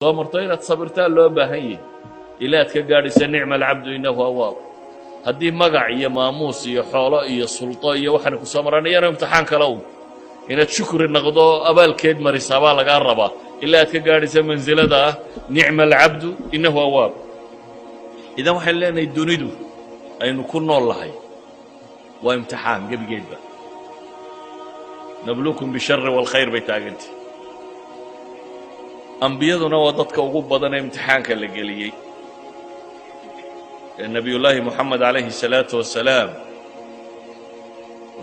soo marto inaad sabirtaan loo baahan yahay ilaa aad ka gaadhaysa nicma alcabdu innahu awaab haddii magac iyo maamuus iyo xoolo iyo sulto iyo waxaana ku soo maraan iyana imtixaan kale un inaad shukri noqdo abaalkeed marisaa baa lagaa rabaa ilaa aad ka gaadhaysa mansilada ah nicma alcabdu innahu awaab idan waxaan leenahay dunidu aynu ku nool lahay waa imtixaan gebigeedba nabluukum bishari waalkhayr bay taagantay ambiyaduna waa dadka ugu badan ee imtixaanka la geliyey nebiyullaahi moxamed calayhi salaatu wasalaam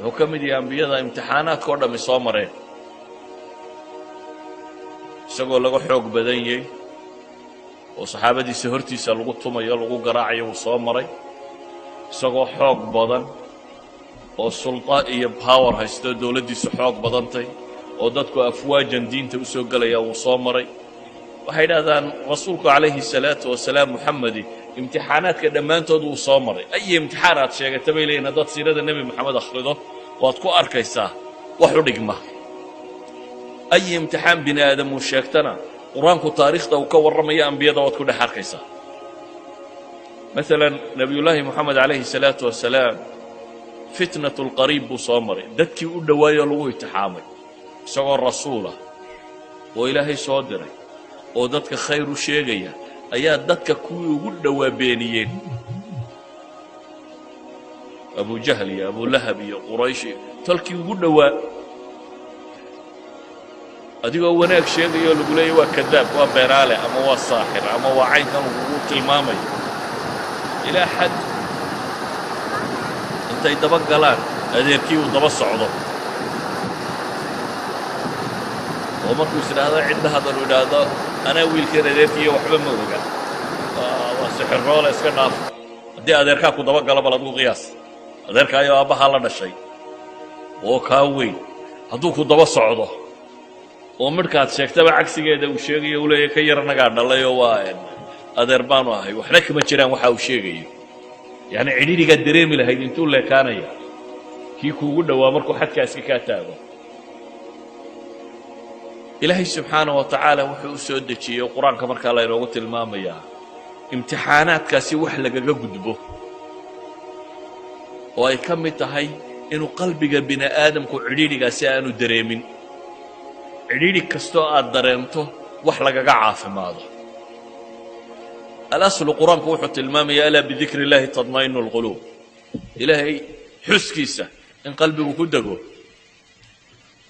wuxuu ka mid yahay ambiyada imtixaanaadka oo dhammi soo mareen isagoo laga xoog badan yahay oo saxaabadiisa hortiisa lagu tumayo lagu garaacayo wuu soo maray isagoo xoog badan oo sulta iyo power haysto dowladdiisu xoog badantay oo dadku afwaajan diinta u soo gelaya wuu soo maray waxay yidhahdaan rasuulku calayhi salaatu wasalaam muxamedi imtixaanaadka dhammaantood wuu soo maray ay imtixaan aad sheegata bay leeyihin haddaad siirada nebi moxamed akhrido waad ku arkaysaa wax u dhigma ay imtixaan bini aadam uu sheegtana qur-aanku taariikhda uu ka warramaya ambiyada waad ku dhex arkaysaa maalan nebiyullaahi moxamed calayhi salaatu wasalaam fitnatu lqariib buu soo maray dadkii u dhowaayoo lagu imtixaamay isagoo rasuulah oo ilaahay soo diray oo dadka khayr u sheegaya ayaa dadka kuwii ugu dhowaa beeniyeen abujahl iyo abulahab iyo quraysh iyo tolkii ugu dhowaa adigoo wanaag sheegayoo lagu leeyay waa kadaab waa beenaale ama waa saaxir ama waa caynkan lagugu tilmaamayo ilaa xad intay daba galaan adeerkii uu daba socdo oo markuu is idhaahdo cidna hadal uu idhaahdo anaa wiilkeen adeerkiiyo waxba ma oga waa sixirroole iska dhaaf haddii adeerkaa ku daba galo bal adigu qiyaas adeerkaayoo aabbahaa la dhashay oo kaa weyn hadduu ku daba socdo oo midhkaad sheegtaba cagsigeeda uu sheegayo uu leeyahy ka yar annagaa dhalayoo waa adeer baanu ahay waxna kama jiraan waxa uu sheegayo yacni cidhidhigaad dareemi lahayd intuu leekaanaya kii kuugu dhowaa markuu xadkaaska kaa taago ilaahay subxaanaه wa tacaala wuxuu u soo dejiyey qur-aanka markaa laynoogu tilmaamayaa imtixaanaadkaasi wax lagaga gudbo oo ay ka mid tahay inuu qalbiga bini aadamku cidhiidhigaasi aanu dareemin cidhiidhi kastoo aad dareemto wax lagaga caafimaado alaslu qur-aanku wuxuu tilmaamaya alaa bidikri اllaahi taطma'inu اlquluub ilaahay xuskiisa in qalbigu ku dego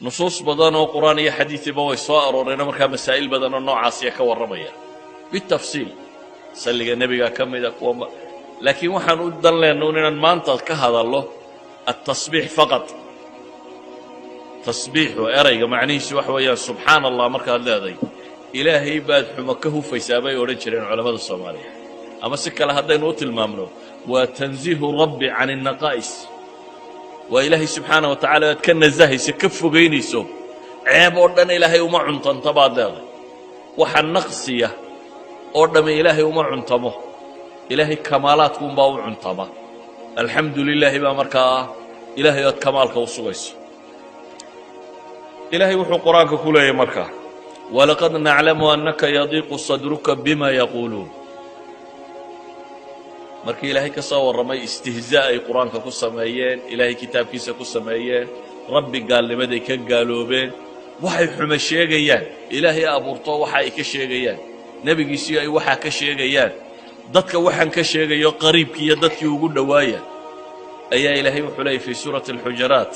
nusuus badan oo qur'aan iyo xadiidiba way soo arooreen markaa masaa'il badan oo noocaasiya ka warramaya bitafsiil salliga nebiga ka mida kuwa laakiin waxaan u dan leenna inaan maanta ka hadallo atasbiix faqad tasbiixu erayga macnihiisu waxa weeyaan subxaana allah markaad leeday ilaahay baad xumo ka hufaysaa bay odhan jireen culammada soomaaliya ama si kale haddaynu u tilmaamno waa tanziihu rabbi can innaqaa'is waa ilaahay subxaana wa tacala aad ka nasahayso ka fogaynayso ceeb oo dhan ilaahay uma cuntanta baad leeday waxa naqsiya oo dhamme ilaahay uma cuntamo ilaahay kamaalaadkuunbaa u cuntama alxamdu lilaahi baa markaa ah ilaahay oad kamaalka u sugayso ilaahay wuxuu qur-aanka ku leeyahy markaa walaqad naclamu annaka yadiiqu sadruka bima yaquuluun markii ilaahay ka soo warramay istihzaa ay qur-aanka ku sameeyeen ilaahay kitaabkiisa ku sameeyeen rabbi gaalnimaday ka gaaloobeen waxay xumo sheegayaan ilaahay abuurto waxa ay ka sheegayaan nebigiisii ay waxaa ka sheegayaan dadka waxaan ka sheegayo qariibkii iyo dadkii ugu dhowaaya ayaa ilaahay wuxuu leeyay fii suurati alxujaraat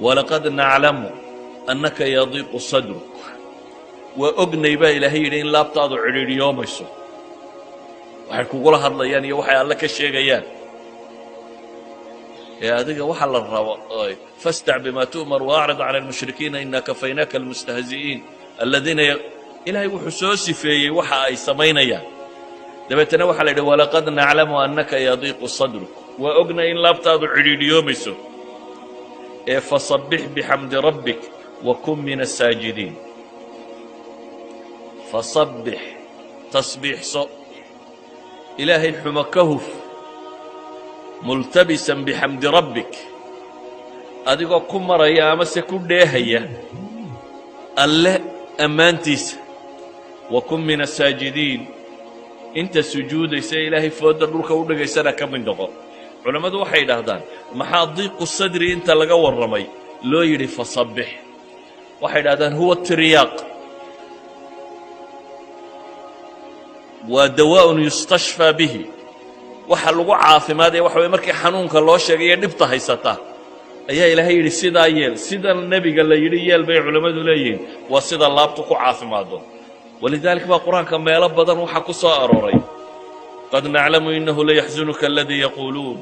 walaqad naclamu annaka yadiiqu sadruk waa ognay baa ilaahay yidhi in laabtaadu cidhiidhiyoomayso waxay kugula hadlayaan iyo waxay alle ka sheegayaan ee adiga waxa la rabo fastac bima tu'mar waacrid cala almushrikiina ina kafaynaaka almustahzi'iin aladiina ilaahay wuxuu soo sifeeyey waxa ay samaynayaan dabeetana waxaa la yidhi walaqad naclamu annaka yadiiqu sadruk waa ognay in laabtaadu cidhiidhiyoomayso ee fasabbix bixamdi rabbik wa kun min asaajidiin fasabbix tasbiixso ilaahay xumo ka huf multabisan bixamdi rabbik adigoo ku maraya amase ku dheehaya alle ammaantiisa wakun min asaajidiin inta sujuudaysa ilaahay fooda dhulka u dhigaysana ka mid noqo. culammadu waxay yidhaahdaan maxaa diiqu sadri inta laga warramay loo yidhi fasabbix? waxay yidhahdaan huwa tiryaaq waa dawaa'un yustashfaa bihi, waxa lagu caafimaadaya waxa way markii xanuunka loo sheegay ee dhibta haysata ayaa ilaahay yidhi sidaa yeel. sida nebiga la yidhi yeel bay culammadu leeyihiin waa sida laabtu ku caafimaado. walidaalika baa qur-aanka meelo badan waxaa ku soo arooray qad naclamu inahu layaxzunuka aladii yaquuluun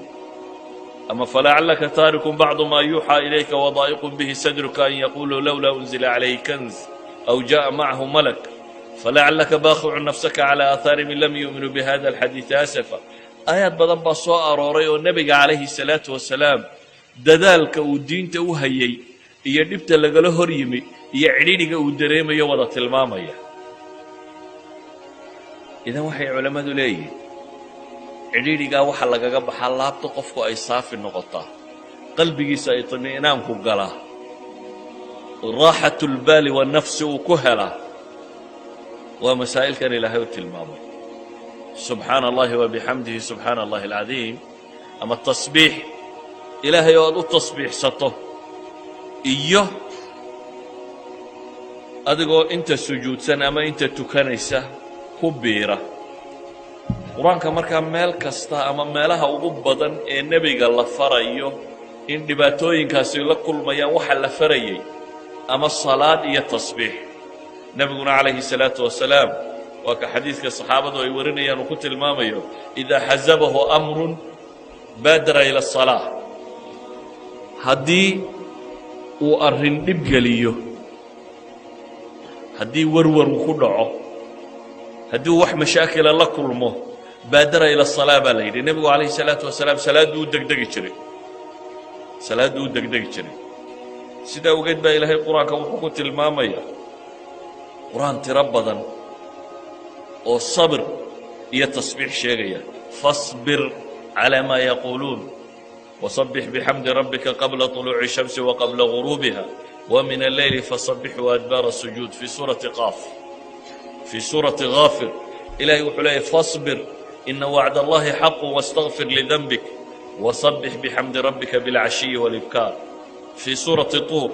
ama falacallaka taarikun bacdu maa yuuxaa ilayka wadaa'iqun bihi sadruka an yaquuluu lowlaa unzila calayhi kanz aw jaءa macahu malak falacallaka baaqicu nafsaka calaa aathaarihim in lam yuuminuu bihada alxadiidi asafa. aayaad badan baa soo arooray oo nebiga calayhi salaatu wasalaam dadaalka uu diinta u hayay iyo dhibta lagala hor yimi iyo cidhiidhiga uu dareemayo wada tilmaamaya. idan waxay culammadu leeyihin cidhiidhigaa waxa lagaga baxaa laabta qofku ay saafi noqotaa, qalbigiisa ay طmi'naanku galaa, raaxatu اlbaali wanafsi uu ku helaa. waa masaa'ilkan ilaahay u tilmaamay subxaana allahi wabixamdihi subxaana allahi alcadiim, ama tasbiix ilaahay oo aad u tasbiixsato iyo adigoo inta sujuudsan ama inta tukanaysa ku biira. qur-aanka markaa meel kasta ama meelaha ugu badan ee nebiga la farayo in dhibaatooyinkaasi la kulmayaan waxa la farayay ama salaad iyo tasbiix. nebiguna calayhi salaatu wasalaam waa ka xadiidka saxaabadu ay warinayaan uu ku tilmaamayo idaa xasabahu amrun baadara ila asalaa, haddii uu arrin dhib geliyo, haddii warwar uu ku dhaco, haddii uu wax mashaakila la kulmo, baadara ila asalaa baa la yidhi. nebigu calayhi salaatu wasalaam salaadduu u degdegi jiray, salaadduu u degdegi jiray. sidaa ogeed baa ilaahay qur-aanka wuxuu ku tilmaamaya qur-aan tiro badan oo sabir iyo tasbiix sheegaya. fasbir calaa maa yaquuluun wasabbix bixamdi rabbika qabla طuluuci shamsi waqabla guruubiha wamin alleyli fasabbix waadbaara sujuud. fii suurati qaaf, fii suurati gaafir ilahay wuxuu leeyahy fasbir ina wacd allahi xaqu wastakfir lidanbik wasabbix bixamdi rabbika bilcashiyi walibkaar. fii suurati tuur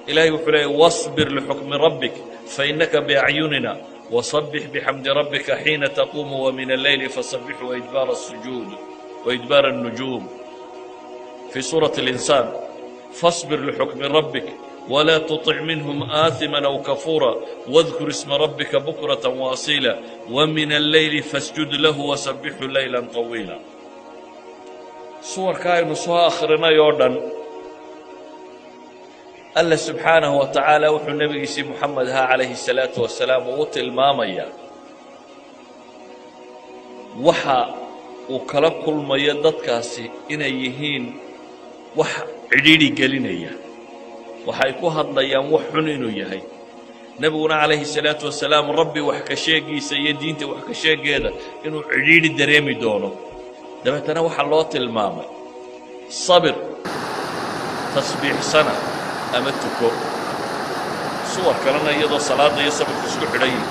ilahay wuxuu leeyahy wasbir lixukmi rabbik fainaka biacyunina wasabbix bixamdi rabbika xiina taquumu wamin alleyli fasabbix waidbaara الsujuud waidbaara الnujuum. fii suurati اlinsaan fasbir lixukmi rabbik wlaa tuطic minhm aثima aw kafuura wاdkur isma rabbika bukraة waasiila wamin alleyli fasjud lahu wasabbixu layla طawiila. suwarka aynu soo akhrinay oo dhan alla subxaanahu wa tacaala wuxuu nebigiisii moxamed ahaa calayhi الsalaatu wasalaam ugu tilmaamayaa waxa uu kala kulmayo dadkaasi inay yihiin wax cidhiidhi gelinaya, waxay ku hadlayaan wax xun inuu yahay. nebiguna calayhi الsalaatu wasalaam rabbi wax ka sheegiisa iyo diinta wax ka sheegeeda inuu cidhiidhi dareemi doono. dabeetana waxaa loo tilmaamay sabir, tasbiixsana ama tuko. suwar kalena iyadoo salaadda iyo sabirku isku xidhan yihin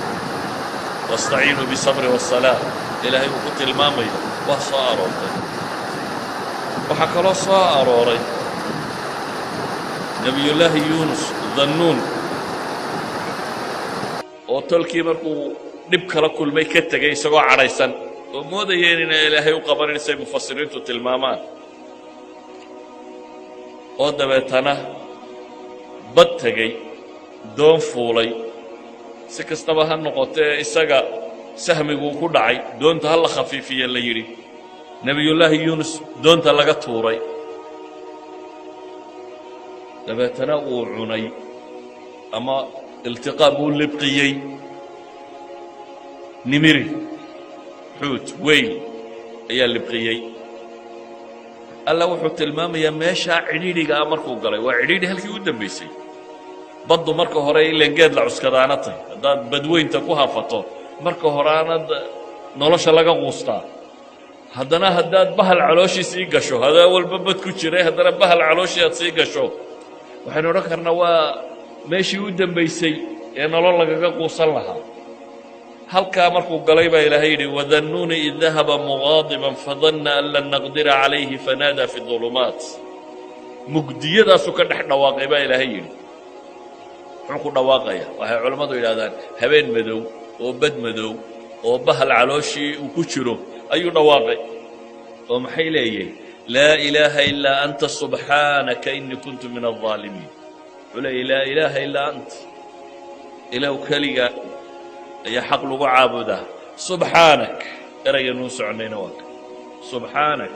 wastaciinuu bisabri wasalaa ilaahay uu ku tilmaamayo waa soo aroortay. waxaa kaloo soo arooray nebiyullaahi yuunus dannuun oo tolkii markuu dhib kala kulmay ka tegay isagoo cadhaysan oo moodayeen inay ilaahay u qabanaysay mufasiriintu tilmaamaan, oo dabeetana bad tegey, doon fuulay. si kastaba ha noqotee isaga sahmiguu ku dhacay, doonta ha la khafiifiye la yidhi. nebiyullaahi yuunus doonta laga tuuray, dabeetana uu cunay ama iltiqaa buu libqiyey nimiri, xuut, weyl ayaa libqiyey. alla wuxuu tilmaamayaa meeshaa cidhiidhiga ah markuu galay waa cidhiidhi halkii u dambaysay. baddu marka hore ilan geed la cuskadaana tahy, haddaad badweynta ku hafato marka horeanad nolosha laga quustaa. haddana haddaad bahal calooshii sii gasho, hadaa walba bad ku jiray, haddana bahal calooshii aad sii gasho, waxaynu odhan karnaa waa meeshii u dambaysay ee nolol lagaga quusan lahaa. halkaa markuu galay baa ilaahay yidhi wadannuuni id dahaba mugaadiban fadanna an lan naqdira calayhi fanaadaa fi dulumaat mugdiyadaasuu ka dhex dhawaaqay baa ilaahay yidhi muxuu ku dhawaaqaya waxay culammadu yidhahdaan habeen madow oo bad madow oo bahal calooshii uu ku jiro ayuu dhawaaqay oo maxay leeyihin laa ilaaha ilaa anta subxaanaka inii kuntu min alظaalimiin wuxuu leeyahy laa ilaaha ilaa anta ilaw keliga ayaa xaq lagu caabudaa subxaanak erayga nuu soconayna waa ka subxaanak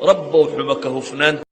rabbow xuma ka hufnaanta